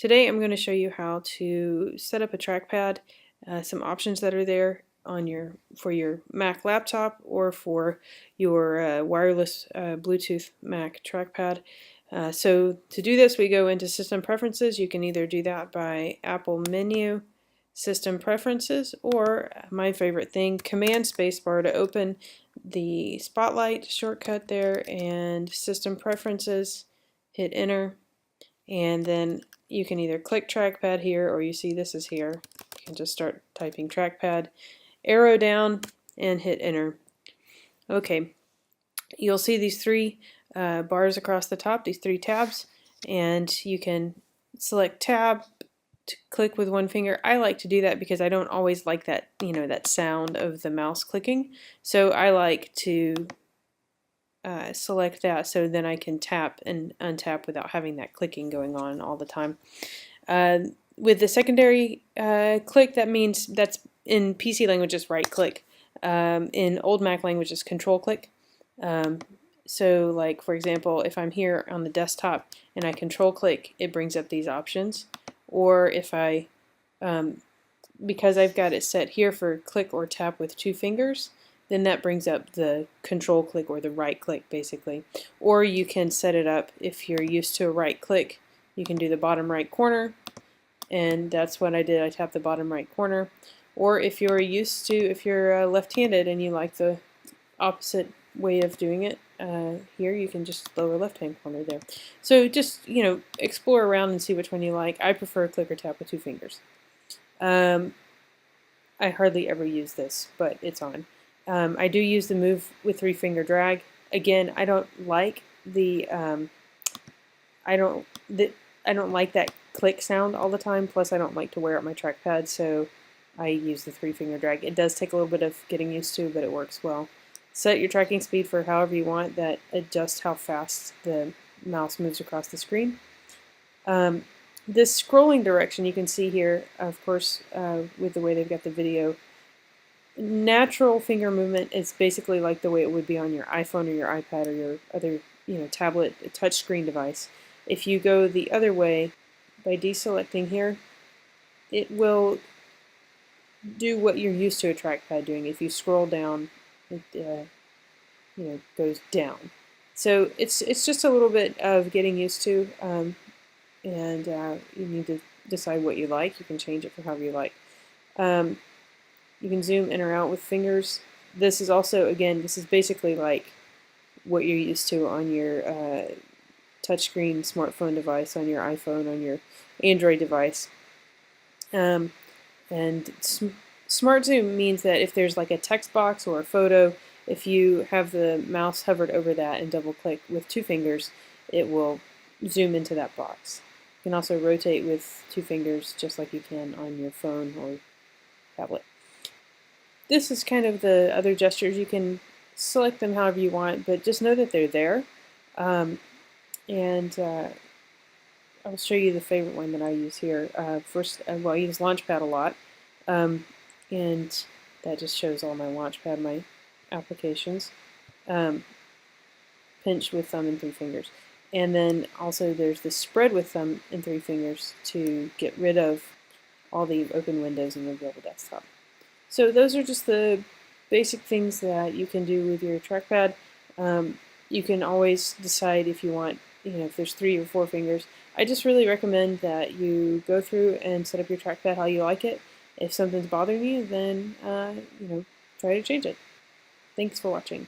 Today I'm going to show you how to set up a trackpad, some options that are there on for your Mac laptop or for your wireless Bluetooth Mac trackpad. So to do this, we go into System Preferences. You can either do that by Apple Menu, System Preferences, or my favorite thing, Command Spacebar to open the Spotlight shortcut there and System Preferences, hit Enter, and then you can either click trackpad here, or you see this is here. You can just start typing trackpad, arrow down, and hit enter. Okay, you'll see these three bars across the top, these three tabs, and you can select tab to click with one finger. I like to do that because I don't always like that, that sound of the mouse clicking. So I like to select that so then I can tap and untap without having that clicking going on all the time. With the secondary click, that means that's in PC languages right click. In old Mac languages, control click. So like for example, if I'm here on the desktop and I control click, it brings up these options. Or if I, because I've got it set here for click or tap with two fingers, then that brings up the control click or the right click basically. Or you can set it up, if you're used to a right click, you can do the bottom right corner, and that's what I did. I tapped the bottom right corner. Or if you're used to, if you're left-handed and you like the opposite way of doing it, here you can just lower left-hand corner there. So just, explore around and see which one you like. I prefer click or tap with two fingers. I hardly ever use this, but it's on. I do use the move with three-finger drag. Again, I don't like the I don't like that click sound all the time. Plus, I don't like to wear out my trackpad, so I use the three-finger drag. It does take a little bit of getting used to, but it works well. Set your tracking speed for however you want. That adjusts how fast the mouse moves across the screen. This scrolling direction you can see here, of course, with the way they've got the video. Natural finger movement is basically like the way it would be on your iPhone or your iPad or your other, tablet, touchscreen device. If you go the other way by deselecting here, it will do what you're used to a trackpad doing. If you scroll down, it goes down. So it's just a little bit of getting used to, and you need to decide what you like. You can change it for however you like. You can zoom in or out with fingers. This is also, again, this is basically like what you're used to on your touchscreen smartphone device, on your iPhone, on your Android device. And Smart Zoom means that if there's like a text box or a photo, if you have the mouse hovered over that and double click with two fingers, it will zoom into that box. You can also rotate with two fingers just like you can on your phone or tablet. This is kind of the other gestures. You can select them however you want, but just know that they're there. I'll show you the favorite one that I use here. First, I use Launchpad a lot, and that just shows all my Launchpad, my applications. Pinch with thumb and three fingers. And then also there's the spread with thumb and three fingers to get rid of all the open windows in the available desktop. So those are just the basic things that you can do with your trackpad. You can always decide if you want, if there's 3 or 4 fingers. I just really recommend that you go through and set up your trackpad how you like it. If something's bothering you, then try to change it. Thanks for watching.